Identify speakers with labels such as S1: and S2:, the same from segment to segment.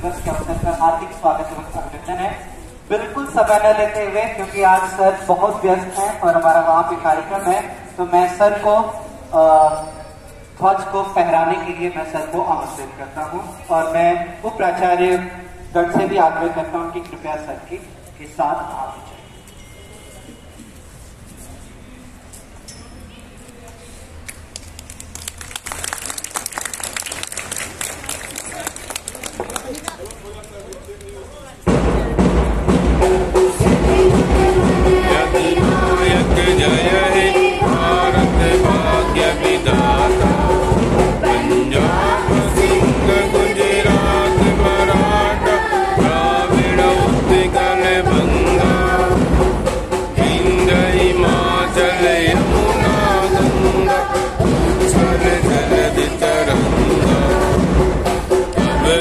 S1: दिवस के अवसर पर हार्दिक स्वागत एवं अभिनंदन है। बिल्कुल समय न लेते हुए, क्योंकि आज सर बहुत व्यस्त हैं और हमारा वहाँ पे कार्यक्रम है, तो मैं सर को ध्वज को फहराने के लिए मैं सर को आमंत्रित करता हूँ और मैं उप प्राचार्य गण से भी आग्रह करता हूँ कि कृपया सर के साथ आगे चलें।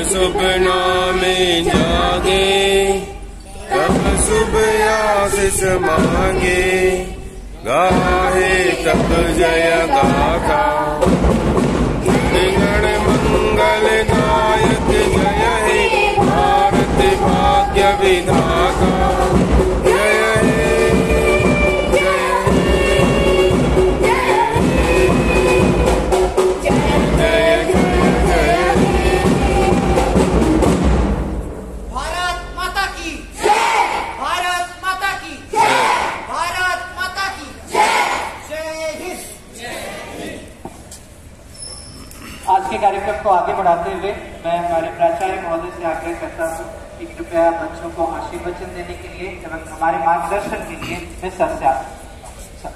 S2: सुबह में जागे तब सुबह आशीष मांगे, गाहे तब जय गाथा गण मंगल गायक जय हे भारत भाग्य विधाता।
S1: आज के कार्यक्रम को आगे बढ़ाते हुए मैं हमारे प्राचार्य महोदय से आग्रह करता हूँ कि कृपया बच्चों को आशीर्वचन देने के लिए एवं हमारे मार्गदर्शन के लिए मैं सर से आग्रह करता हूँ।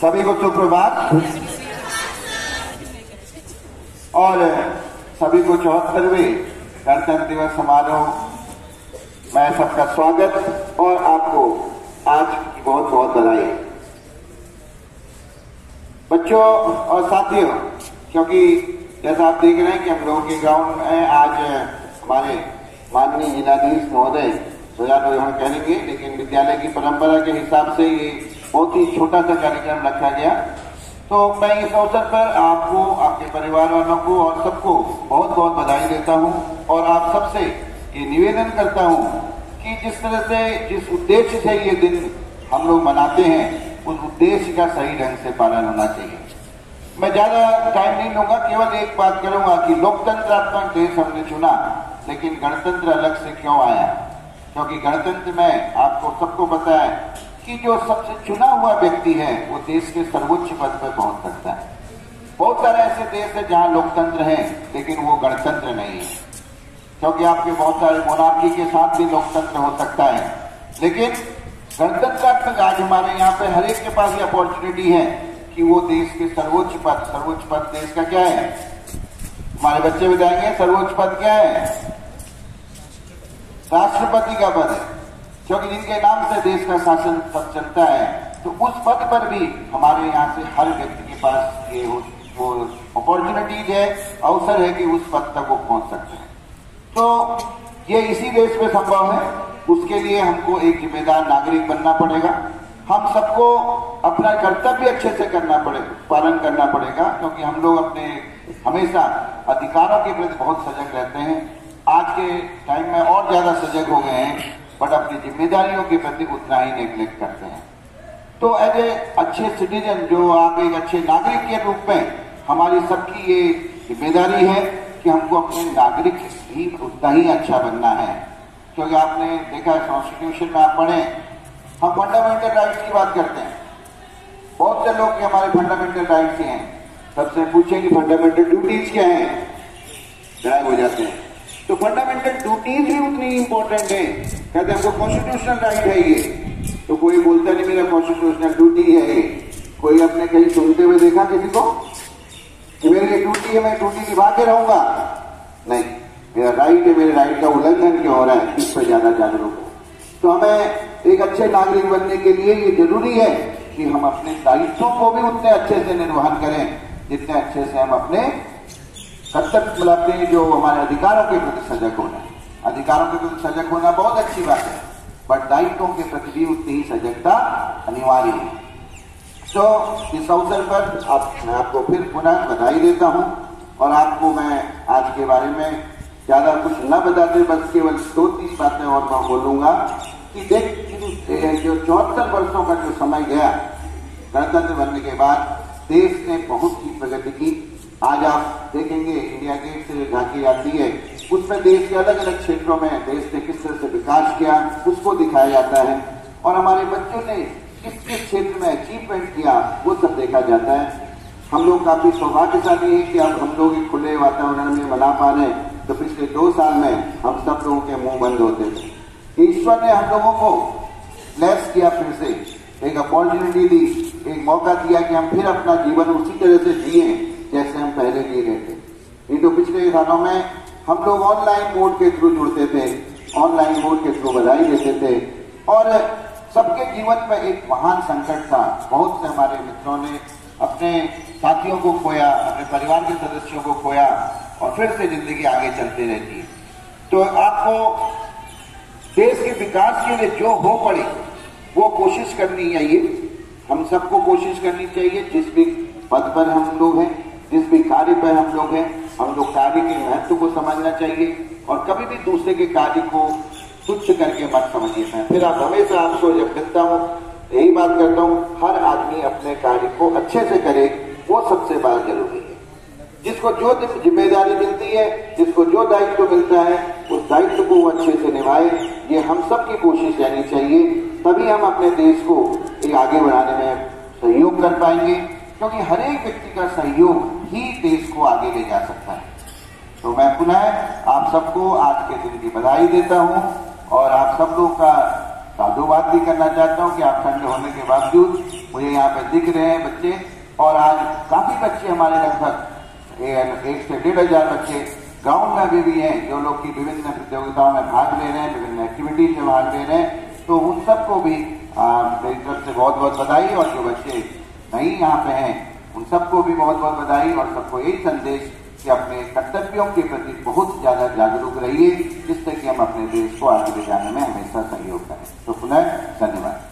S3: सभी को सुप्रभात और सभी को 74वें गणतंत्र दिवस समारोह में सबका स्वागत और आपको आज की बहुत बहुत बधाई। बच्चों और साथियों, क्योंकि जैसा आप देख रहे हैं कि हम लोगों के ग्राउंड में आज हमारे माननीय जिलाधीश महोदय ध्वजारोहण करेंगे, लेकिन विद्यालय की परंपरा के हिसाब से ये बहुत ही छोटा सा कार्यक्रम रखा गया। तो मैं इस अवसर पर आपको, आपके परिवार वालों को और सबको बहुत बहुत बधाई देता हूँ और आप सबसे ये निवेदन करता हूँ कि जिस तरह से, जिस उद्देश्य से ये दिन हम लोग मनाते हैं, उस उद्देश्य का सही ढंग से पालन होना चाहिए। मैं ज्यादा टाइम नहीं लूंगा, केवल एक बात करूंगा कि लोकतंत्रात्मक देश हमने चुना, लेकिन गणतंत्र अलग से क्यों आया? क्योंकि गणतंत्र में आपको सबको पता है कि जो सबसे चुना हुआ व्यक्ति है वो देश के सर्वोच्च पद पर पहुंच सकता है। बहुत सारे ऐसे देश है जहां लोकतंत्र है लेकिन वो गणतंत्र नहीं है, क्योंकि आपके बहुत सारे मोनार्की के साथ भी लोकतंत्र हो सकता है, लेकिन गणतंत्रात्मक आज हमारे यहाँ पे हर एक के पास ये अपॉर्चुनिटी है कि वो देश के सर्वोच्च पद देश का क्या है? हमारे बच्चे बताएंगे सर्वोच्च पद क्या है? राष्ट्रपति का पद है, क्योंकि जिनके नाम से देश का शासन सब चलता है। तो उस पद पर भी हमारे यहाँ से हर व्यक्ति के पास ये वो अपॉर्चुनिटीज है, अवसर है कि उस पद तक वो पहुंच सकते हैं। तो ये इसी देश में संभव है, उसके लिए हमको एक जिम्मेदार नागरिक बनना पड़ेगा। हम सबको अपना कर्तव्य अच्छे से पालन करना पड़ेगा, क्योंकि हम लोग अपने हमेशा अधिकारों के प्रति बहुत सजग रहते हैं। आज के टाइम में और ज्यादा सजग हो गए हैं, बट अपनी जिम्मेदारियों के प्रति उतना ही नेग्लेक्ट करते हैं। तो एज ए अच्छे सिटीजन, जो आप एक अच्छे नागरिक के रूप में, हमारी सबकी ये जिम्मेदारी है कि हमको अपने नागरिक ही उतना ही अच्छा बनना है। क्योंकि आपने देखा है कॉन्स्टिट्यूशन में आप पढ़े, हम फंडामेंटल राइट्स की बात करते हैं। बहुत से लोग हमारे फंडामेंटल राइट्स हैं, सबसे पूछें कि फंडामेंटल ड्यूटीज क्या है, गायब हो जाते हैं। तो फंडामेंटल ड्यूटीज भी उतनी इंपॉर्टेंट है। कहते हैं हमको कॉन्स्टिट्यूशनल राइट है ये, तो कोई बोलता नहीं मेरा कॉन्स्टिट्यूशनल ड्यूटी है ये। कोई अपने कहीं सुनते हुए देखा किसी को कि मेरी ये ड्यूटी है, मैं ड्यूटी निभा के रहूंगा? नहीं, मेरा राइट है, मेरे राइट का उल्लंघन क्यों हो रहा है, इस पर ज्यादा जागरूक हो। तो हमें एक अच्छे नागरिक बनने के लिए ये जरूरी है कि हम अपने दायित्वों को भी उतने अच्छे से निर्वहन करें जितने अच्छे से हम अपने कर्तव्य, मतलब अपने जो हमारे अधिकारों के प्रति सजग होना। अधिकारों के प्रति सजग होना बहुत अच्छी बात है, बट दायित्वों के प्रति भी उतनी ही सजगता अनिवार्य है। तो इस अवसर पर मैं आपको फिर पुनः बधाई देता हूं और आपको मैं आज के बारे में ज्यादा कुछ न बताते बस केवल 2-3 बातें और मैं बोलूंगा कि देख जो 74 वर्षों का जो समय गया गणतंत्र बनने के बाद देश ने बहुत ही प्रगति की। आज आप देखेंगे इंडिया गेट से जो झांकी जाती है उसमें देश के अलग अलग क्षेत्रों में देश ने किस तरह से विकास किया उसको दिखाया जाता है और हमारे बच्चों ने किस किस क्षेत्र में अचीवमेंट किया वो सब देखा जाता है। हम लोग काफी सौभाग्यशाली हैं कि अब हम लोग एक खुले वातावरण में मना पा रहे हैं। तो पिछले 2 साल में हम सब लोगों के मुंह बंद होते थे। ईश्वर ने हम लोगों को ब्लेस किया, फिर से एक अपॉर्चुनिटी दी, एक मौका दिया कि हम फिर अपना जीवन उसी तरह से जिए जैसे हम पहले जी रहे थे। ये तो पिछले सालों में हम लोग ऑनलाइन मोड के थ्रू जुड़ते थे, ऑनलाइन मोड के थ्रू बधाई देते थे और सबके जीवन में एक महान संकट था। बहुत से हमारे मित्रों ने अपने साथियों को खोया, अपने परिवार के सदस्यों को खोया और फिर से जिंदगी आगे चलती रहती है। तो आपको देश के विकास के लिए जो हो पड़े वो कोशिश करनी चाहिए। हम सबको कोशिश करनी चाहिए। जिस भी पद पर हम लोग हैं, जिस भी कार्य पर हम लोग हैं, हम लोग कार्य के महत्व को समझना चाहिए और कभी भी दूसरे के कार्य को तुच्छ करके मत समझिए। मैं फिर आप हमेशा आपको जब मिलता हूँ यही बात करता हूँ, हर आदमी अपने कार्य को अच्छे से करे, वो सबसे बड़ा जरूरी है। जिसको जो जिम्मेदारी मिलती है, जिसको जो दायित्व मिलता है, उस दायित्व को वो अच्छे से निभाए। ये हम सब की कोशिश रहनी चाहिए, तभी हम अपने देश को आगे बढ़ाने में सहयोग कर पाएंगे, क्योंकि हर एक व्यक्ति का सहयोग ही देश को आगे ले जा सकता है। तो मैं पुनः आप सबको आज के दिन की बधाई देता हूं और आप सब लोगों का साधुवाद भी करना चाहता हूं कि आप ठंडे होने के बावजूद मुझे यहाँ पे दिख रहे हैं बच्चे। और आज काफी बच्चे हमारे लगभग 1 से 1,500 बच्चे ग्राउंड में अभी भी हैं, जो लोग की विभिन्न प्रतियोगिताओं में भाग ले रहे हैं, विभिन्न एक्टिविटीज में भाग ले रहे हैं। तो उन सबको भी मेरी तरफ से बहुत बहुत बधाई और जो बच्चे नहीं यहाँ पे हैं उन सबको भी बहुत बहुत बधाई और सबको यही संदेश कि अपने कर्तव्यों के प्रति बहुत ज्यादा जागरूक रहिए, जिससे कि हम अपने देश को आगे ले जाने में हमेशा सहयोग करें। तो पुनः धन्यवाद।